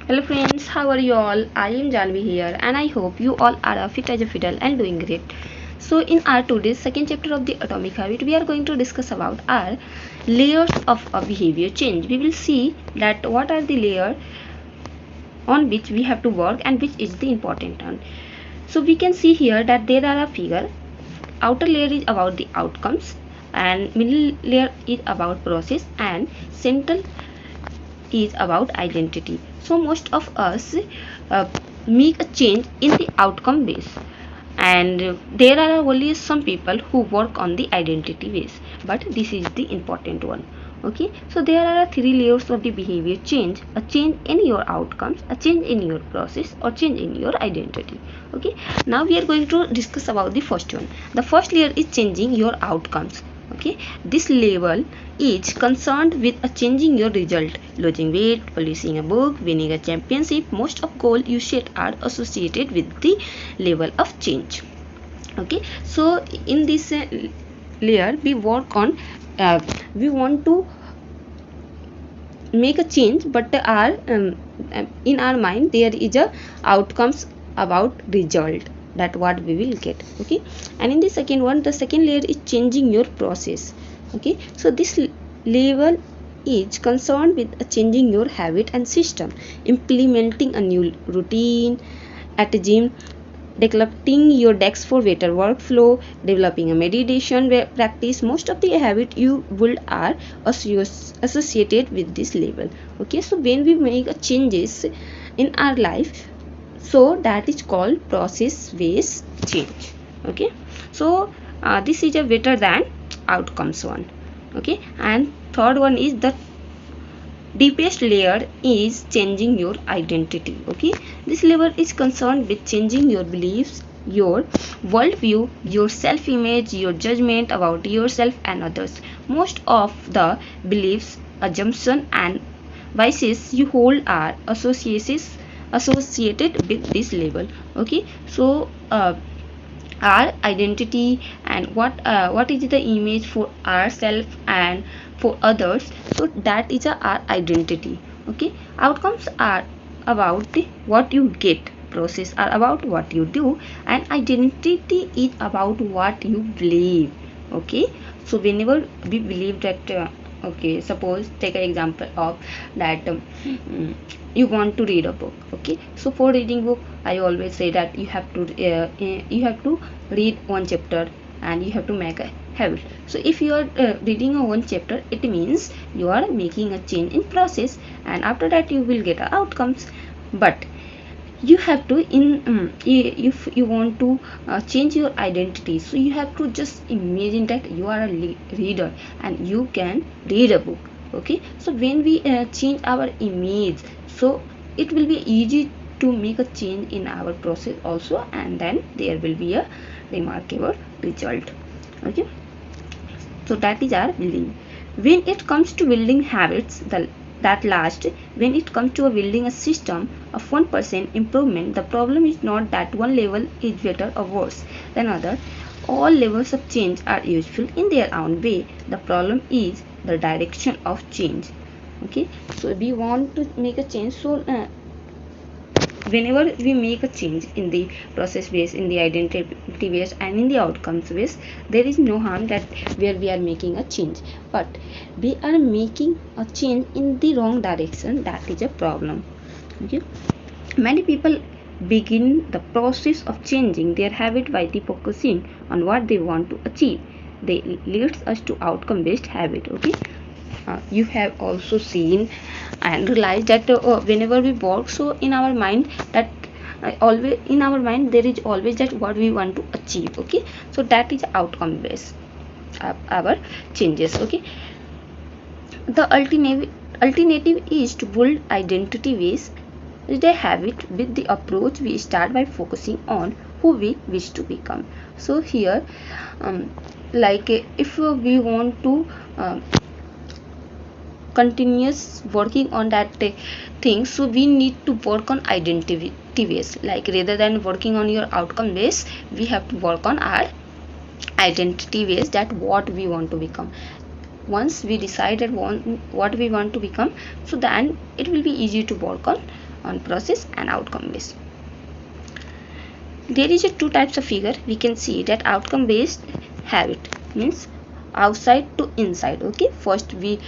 Hello friends, how are you all? I am Janvi here and I hope you all are fit as a fiddle and doing great. So in our today's second chapter of the Atomic Habit, we are going to discuss about our layers of a behavior change. We will see that what are the layers on which we have to work and which is the important one. So we can see here that there are a figure. Outer layer is about the outcomes and middle layer is about process and central is about identity. So most of us uh, make a change in the outcome base, and there are only some people who work on the identity base, but this is the important one. Okay, so there are three layers of the behavior change: a change in your outcomes, a change in your process, or change in your identity. Okay, now we are going to discuss about the first one. The first layer is changing your outcomes. Okay, this level is concerned with a changing your result: losing weight, publishing a book, winning a championship. Most of goals you set are associated with the level of change. Okay, so in this layer we work on we want to make a change, but our in our mind there is a outcomes about result, that what we will get. Okay, and in the second one, the second layer is changing your process. Okay, so this level is concerned with changing your habit and system, implementing a new routine at a gym, developing your decks for better workflow, developing a meditation practice. Most of the habit you build are associated with this level. Okay, so when we make a changes in our life, so that is called process based change. Okay, so this is a better than outcomes one. Okay, and third one is the deepest layer is changing your identity. Okay, this level is concerned with changing your beliefs, your worldview, your self-image, your judgment about yourself and others. Most of the beliefs, assumptions and biases you hold are associated with this level. Okay, so our identity and what is the image for ourselves and for others, so that is our identity. Okay, outcomes are about what you get, process are about what you do, and identity is about what you believe. Okay, so whenever we believe that okay, suppose take an example of that you want to read a book. Okay, so for reading book I always say that you have to read one chapter and you have to make a habit. So if you are reading a one chapter, it means you are making a change in process, and after that you will get outcomes. But you have to if you want to change your identity, so you have to just imagine that you are a reader and you can read a book. Okay, so when we change our image, so it will be easy to make a change in our process also, and then there will be a remarkable result. Okay, so that is our belief. When it comes to building habits that last, when it comes to building a system of 1% improvement, the problem is not that one level is better or worse than other. All levels of change are useful in their own way. The problem is the direction of change. Okay, so we want to make a change, so whenever we make a change in the process base, in the identity base and in the outcomes base, there is no harm that where we are making a change, but we are making a change in the wrong direction, that is a problem. Okay, many people begin the process of changing their habit by focusing on what they want to achieve. They leads us to outcome based habit. Okay, you have also seen and realized that whenever we work, so in our mind that always in our mind there is always that what we want to achieve. Okay, so that is outcome based our changes. Okay, the alternative is to build identity based a habit. With the approach, we start by focusing on who we wish to become. So here like if we want to continuous working on that thing, so we need to work on identity base. Like rather than working on your outcome base, we have to work on our identity base, that what we want to become. Once we decided what we want to become, so then it will be easy to work on on process and outcome based. There is a two types of figure. We can see that outcome based habit means outside to inside. Okay, first we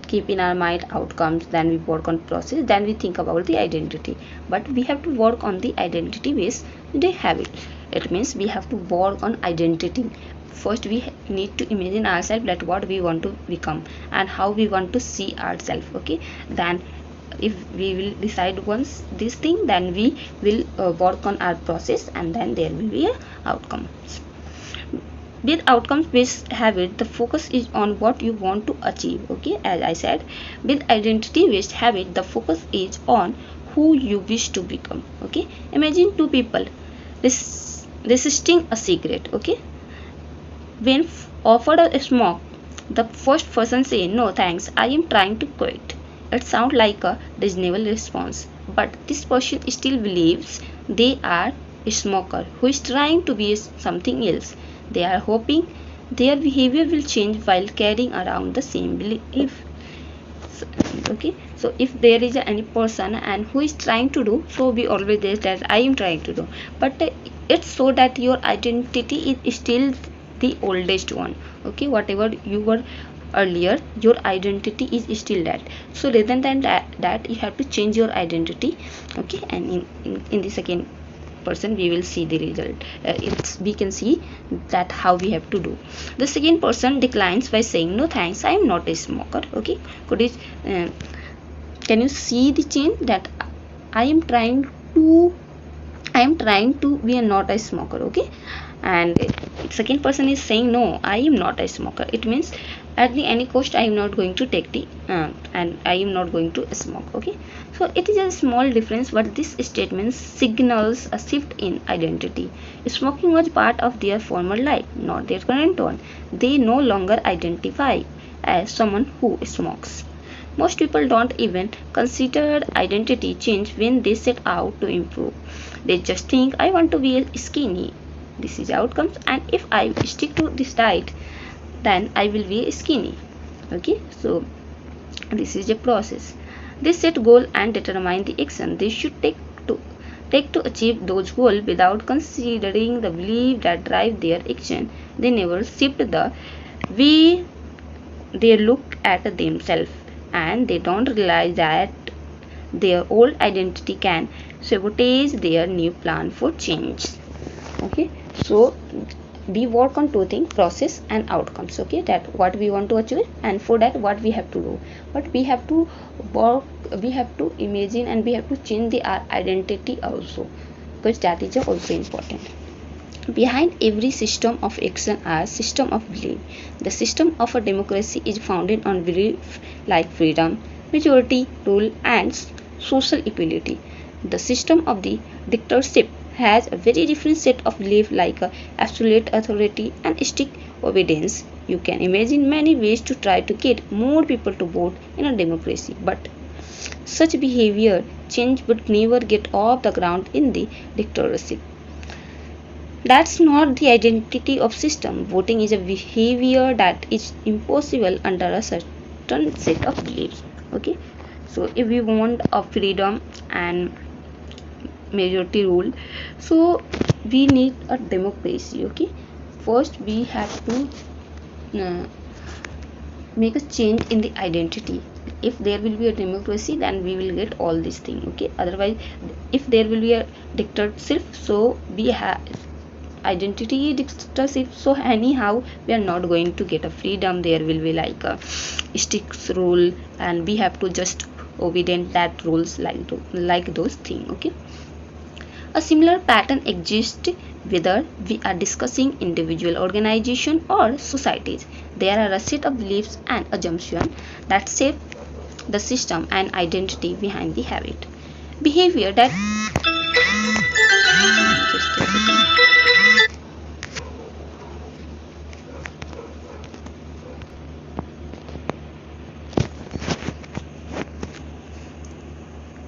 keep in our mind outcomes, then we work on process, then we think about the identity. But we have to work on the identity based the habit. It means we have to work on identity. First we need to imagine ourselves that what we want to become and how we want to see ourselves. Okay, then if we will decide once this thing, then we will work on our process, and then there will be a outcomes. With outcomes based habit, the focus is on what you want to achieve. Okay, as I said, with identity based habit, the focus is on who you wish to become. Okay, imagine two people resisting a cigarette. Okay, when offered a smoke, the first person say, "No thanks, I am trying to quit." It sounds like a reasonable response, but this person still believes they are a smoker who is trying to be something else. They are hoping their behavior will change while carrying around the same belief. So, okay, so if there is any person and who is trying to do, so we always say that I am trying to do, but it's so that your identity is still the oldest one. Okay, whatever you were earlier, your identity is still that. So rather than that you have to change your identity. Okay, and in the second person we will see the result. We can see that how we have to do. The second person declines by saying, "No thanks, I am not a smoker." Okay, could you can you see the change that I am trying to be a not a smoker. Okay, and second person is saying, "No, I am not a smoker." It means at the any cost I am not going to take the and I am not going to smoke. Okay, so it is a small difference, but this statement signals a shift in identity. Smoking was part of their former life, not their current one. They no longer identify as someone who smokes. Most people don't even consider identity change when they set out to improve. They just think, "I want to be skinny. This is outcomes, and if I stick to this diet, then I will be skinny." Okay, so this is a process. They set goal and determine the action they should take to achieve those goals without considering the belief that drive their action. They never shift the way they look at themselves, and they don't realize that their old identity can sabotage their new plan for change. Okay, so we work on two things, process and outcomes. Okay, that what we want to achieve, and for that what we have to do. But we have to work, we have to imagine, and we have to change our identity also, because that is also important. Behind every system of action are system of belief. The system of a democracy is founded on belief like freedom, majority rule, and social equality. The system of the dictatorship has a very different set of belief like absolute authority and strict obedience. You can imagine many ways to try to get more people to vote in a democracy, but such behavior change would never get off the ground in the dictatorship. That's not the identity of system. Voting is a behavior that is impossible under a certain set of beliefs. Okay, so if we want a freedom and majority rule, so we need a democracy. Okay, first we have to uh, make a change in the identity. If there will be a democracy, then we will get all these things. Okay, otherwise if there will be a dictatorship, so we have identity dictatorship, so anyhow we are not going to get a freedom. There will be like a strict rule, and we have to just obedient that rules like those things. Okay, a similar pattern exists whether we are discussing individual organization or societies. There are a set of beliefs and assumptions that shape the system and identity behind the habit behavior that just a second.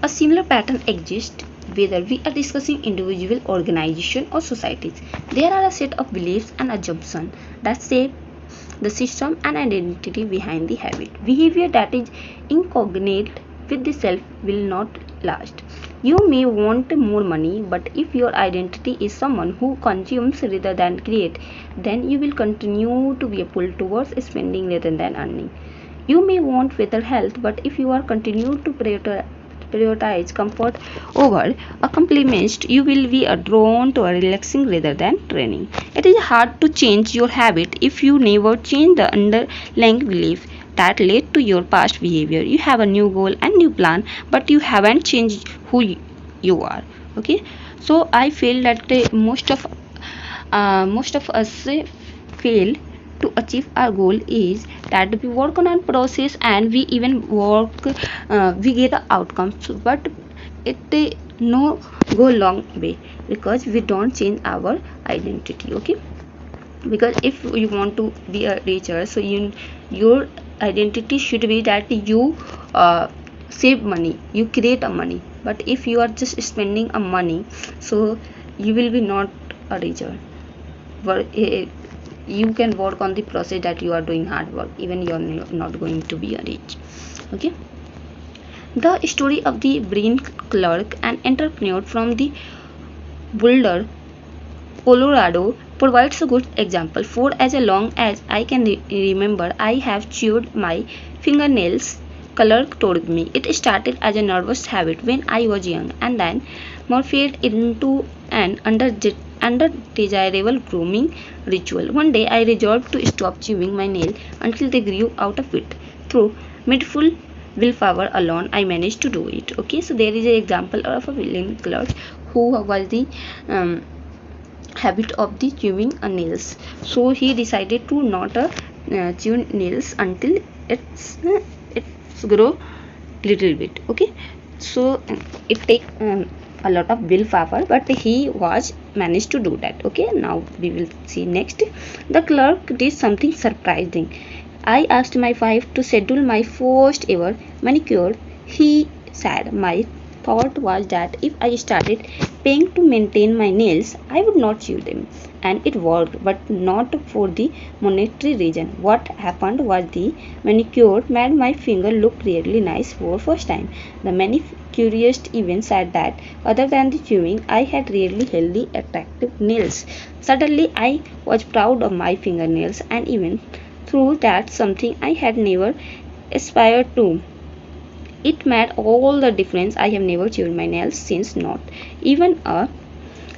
A similar pattern exists whether we are discussing individual, organization, or societies. There are a set of beliefs and assumptions that shape the system and identity behind the habit. Behavior that is incognate with the self will not last. You may want more money, but if your identity is someone who consumes rather than create, then you will continue to be pulled towards spending rather than earning. You may want better health, but if you are continue to prioritize comfort over accomplishment, you will be drawn to a relaxing rather than training. It is hard to change your habit if you never change the underlying belief that led to your past behavior. You have a new goal and new plan, but you haven't changed who you are. Okay, so I feel that most of us fail to achieve our goal is that we work on our process and we even work we get the outcomes, but it no go long way because we don't change our identity. Okay, because if you want to be a richer, so your identity should be that you save money, you create a money. But if you are just spending a money, so you will be not a richer. You can work on the process that you are doing hard work, even you are not going to be a rich. Okay, the story of the brain clerk, an entrepreneur from the Boulder, Colorado, provides a good example. For as long as I can remember, I have chewed my fingernails, clerk told me. It started as a nervous habit when I was young and then morphed into an undesirable grooming ritual. One day I resolved to stop chewing my nail until they grew out of it. Through mindful willpower alone, I managed to do it. Okay, so there is an example of a villain clerk who was the habit of the chewing nails. So he decided to not chew nails until it's grow little bit. Okay, so it take a lot of willpower, but he was managed to do that. Okay, now we will see next. The clerk did something surprising. I asked my wife to schedule my first ever manicure. He said, my thought was that if I started paying to maintain my nails, I would not chew them. And it worked, but not for the monetary reason. What happened was the manicure made my finger look really nice for first time. The manicurist even said that other than the chewing, I had really healthy, attractive nails. Suddenly, I was proud of my fingernails, and even through that something I had never aspired to. It made all the difference. I have never chewed my nails since, not even a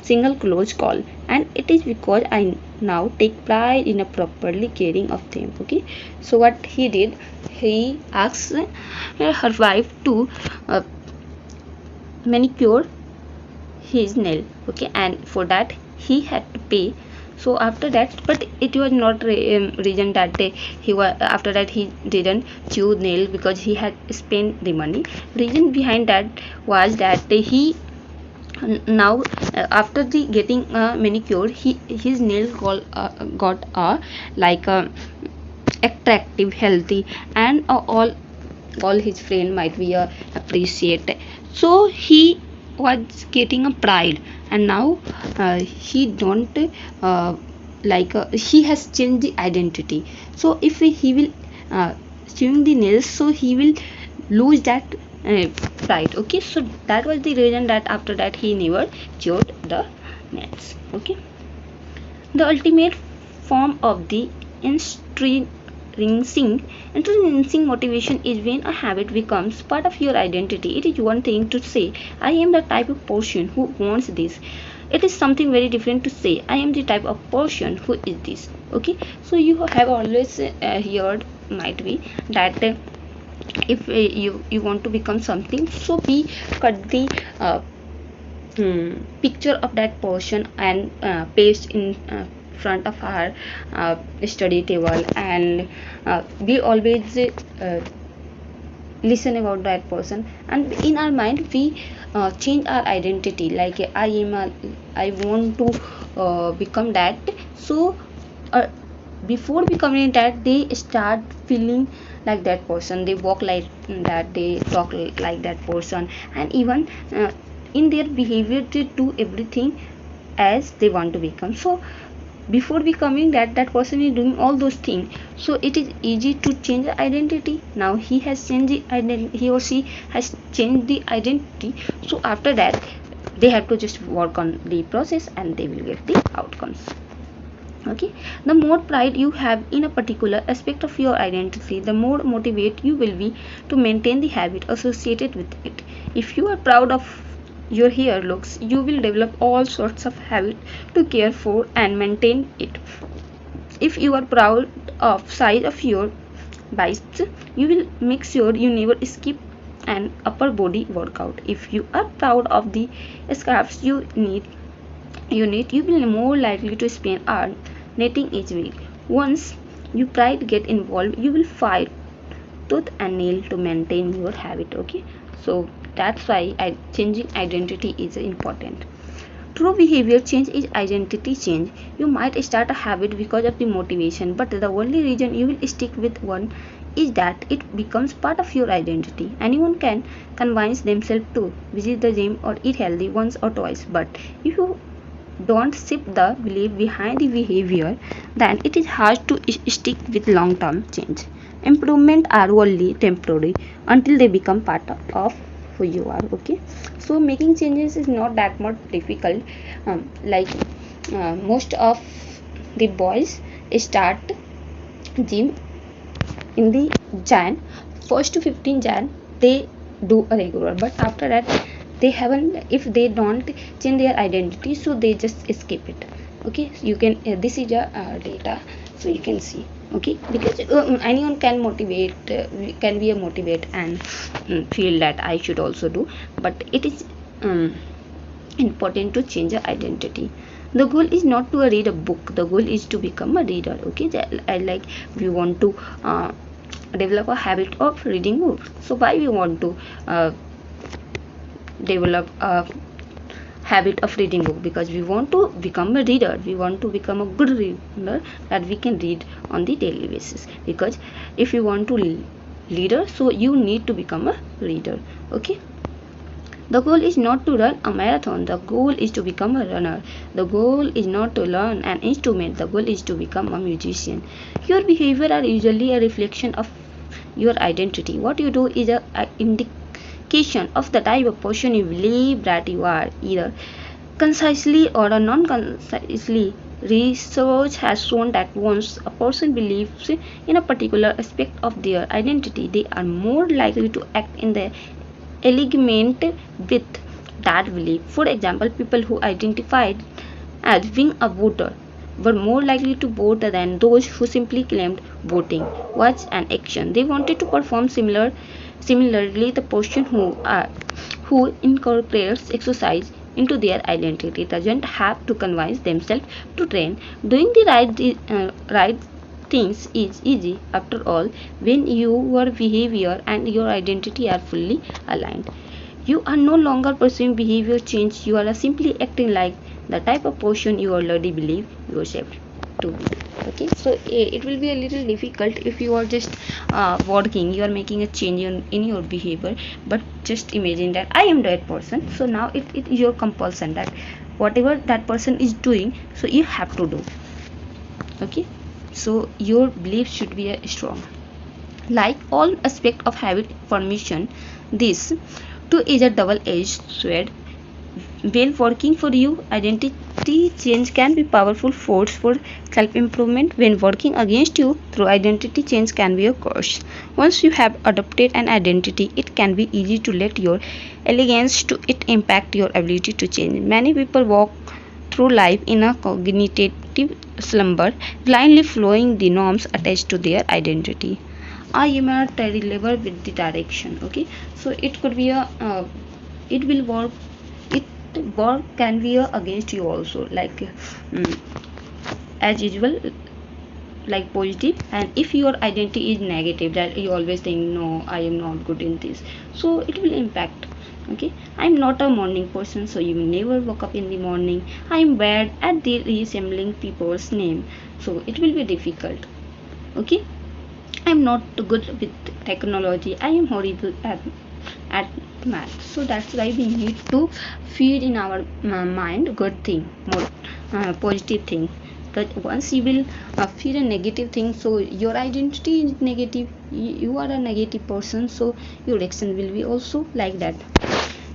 single close call, and it is because I now take pride in a properly caring of them. Okay, so what he did, he asked her wife to manicure his nail. Okay, and for that he had to pay. So after that, but it was not reason that he was, after that he didn't chew nail because he had spent the money. Reason behind that was that he now after the getting a manicure, his nails got like attractive, healthy, and all his friend might be appreciate. So he was getting a pride, and now he don't he has changed the identity. So if he will chewing the nails, so he will lose that pride. Okay, so that was the reason that after that he never chewed the nails. Okay, the ultimate form of the intrinsic motivation is when a habit becomes part of your identity. It is one thing to say, I am the type of person who wants this. It is something very different to say, I am the type of person who is this. Okay, so you have always heard, might be, that if you want to become something, so we cut the picture of that person and paste in front of our study table, and we always listen about that person, and in our mind we change our identity, like I want to become that. So before becoming that, they start feeling like that person, they walk like that, they talk like that person, and even in their behavior they do everything as they want to become. So before becoming that person is doing all those things, so it is easy to change the identity. Now he has changed the identity, he or she has changed the identity, so after that they have to just work on the process and they will get the outcomes. Okay, the more pride you have in a particular aspect of your identity, the more motivated you will be to maintain the habit associated with it. If you are proud of your hair looks, you will develop all sorts of habits to care for and maintain it. If you are proud of size of your biceps, you will make sure you never skip an upper body workout. If you are proud of the scarves you will be more likely to spend hours knitting each week. Once your pride get involved, you will fight tooth and nail to maintain your habit. Okay, so that's why changing identity is important. True behavior change is identity change. You might start a habit because of the motivation, but the only reason you will stick with one is that it becomes part of your identity. Anyone can convince themselves to visit the gym or eat healthy once or twice, but if you don't shift the belief behind the behavior, then it is hard to stick with long term change. Improvement are only temporary until they become part of who you are. Okay, so making changes is not that much difficult. Like most of the boys start gym in the Jan 1st to 15 Jan, they do a regular, but after that they haven't, if they don't change their identity, so they just skip it. Okay, so you can this is a data, so you can see. Okay, because anyone can motivate, can be a motivate and feel that I should also do, but it is important to change your identity. The goal is not to read a book, the goal is to become a reader. Okay, like we want to develop a habit of reading books. So why we want to develop a habit of reading book? Because we want to become a reader, we want to become a good reader that we can read on the daily basis. Because if you want to leader, so you need to become a reader. Okay, the goal is not to run a marathon, the goal is to become a runner. The goal is not to learn an instrument, the goal is to become a musician. Your behavior are usually a reflection of your identity. What you do is a indication of the type of person you believe that you are, either concisely or non-concisely. Research has shown that once a person believes in a particular aspect of their identity, they are more likely to act in the alignment with that belief. For example, people who identified as being a voter were more likely to vote than those who simply claimed voting was an action they wanted to perform. Similarly, the person who incorporates exercise into their identity doesn't have to convince themselves to train. Doing the right things is easy. After all, when your behavior and your identity are fully aligned, you are no longer pursuing behavior change, you are simply acting like the type of person you already believe yourself to be. Okay, so it will be a little difficult if you are just working, you are making a change in your behavior, but just imagine that I am that person, so now it is your compulsion that whatever that person is doing, so you have to do. Okay, so your belief should be strong. Like all aspect of habit formation, this too is a double-edged sword. When working for you, identity change can be powerful force for self-improvement. When working against you, through identity change can be a curse. Once you have adopted an identity, it can be easy to let your elegance to it impact your ability to change. Many people walk through life in a cognitive slumber, blindly following the norms attached to their identity. I am a terrible with the direction. Okay, so it could be a it will work, it work can be against you also, like as usual, like positive. And if your identity is negative, that you always think no, I am not good in this, so it will impact. Okay, I'm not a morning person, so you will never wake up in the morning. I'm bad at the resembling people's name, so it will be difficult. Okay, I'm not good with technology, I am horrible at math. So that's why we need to feed in our mind good thing, more positive thing. because once you will feel a negative thing, so your identity is negative, you are a negative person, so your action will be also like that.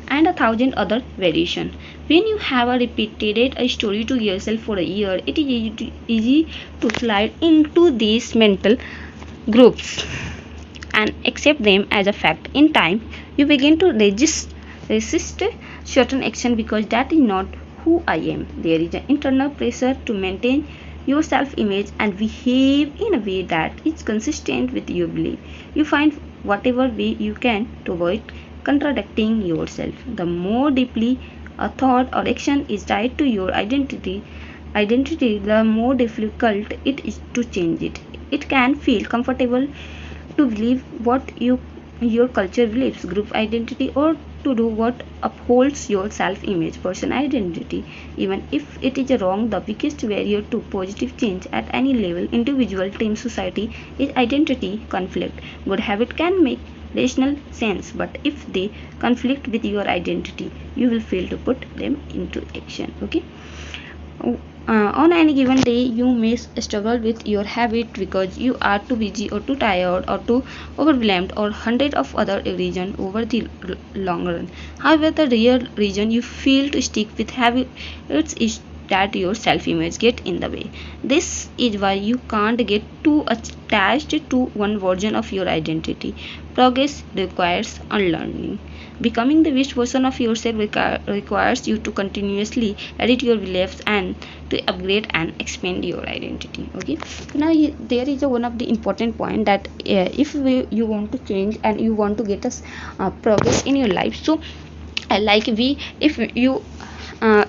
And a thousand other variation. When you have repeated a story to yourself for a year, it is easy to slide into these mental groups and accept them as a fact. In time, you begin to resist certain action because that is not who I am. There is an internal pressure to maintain your self-image and behave in a way that is consistent with your belief. You find whatever way you can to avoid contradicting yourself. The more deeply a thought or action is tied to your identity, the more difficult it is to change it. It can feel comfortable to believe what your culture believes, group identity, or to do what upholds your self-image, person identity, even if it is wrong. The biggest barrier to positive change at any level, individual, team, society, is identity conflict. Good habit can make rational sense, but if they conflict with your identity, you will fail to put them into action. Okay. On any given day, you may struggle with your habit because you are too busy or too tired or too overwhelmed or hundred of other reasons over the long run. However, the real reason you feel to stick with habits is that your self-image get in the way. This is why you can't get too attached to one version of your identity. Progress requires unlearning. Becoming the best version of yourself requires you to continuously edit your beliefs and to upgrade and expand your identity. Okay, so now there is one of the important point that if you want to change and you want to get us progress in your life, so if you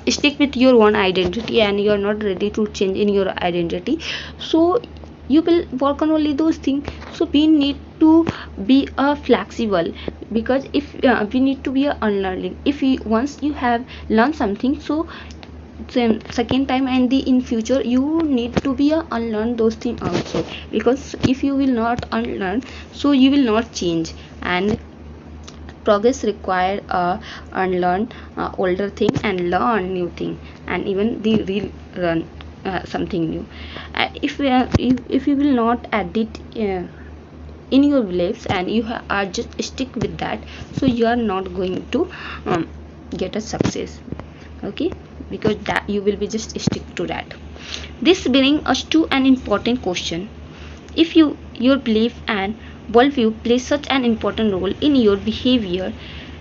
stick with your own identity and you are not ready to change in your identity, so you will work on only those things. So we need to be flexible, because if we need to be unlearning. If you once you have learned something, so then second time and in future you need to be unlearn those things also, because if you will not unlearn, so you will not change. And progress require unlearn older thing and learn new thing, and even the relearn something new. If you will not edit in your beliefs and you are just stick with that, so you are not going to get a success. Okay, because that you will be just stick to that. This brings us to an important question. If your belief and worldview play such an important role in your behavior,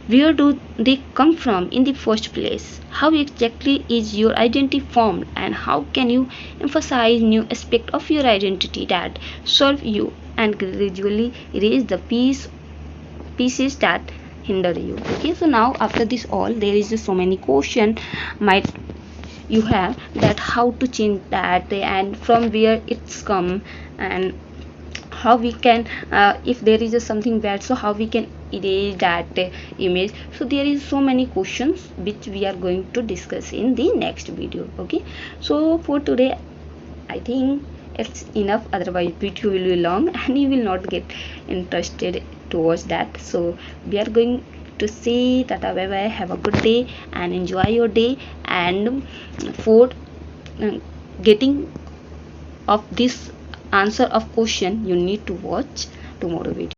where do they come from in the first place? How exactly is your identity formed, and how can you emphasize new aspects of your identity that serve you and gradually erase the pieces that hinder you? Okay, so now after this all, there is so many questions might you have, that how to change that and from where it's come, and how we can if there is something bad, so how we can erase that image. So there is so many questions which we are going to discuss in the next video. Okay, so for today I think it's enough, otherwise video will be long and you will not get interested to watch that. So we are going to say tata, bye bye, have a good day and enjoy your day. And for getting of this answer of question, you need to watch tomorrow video.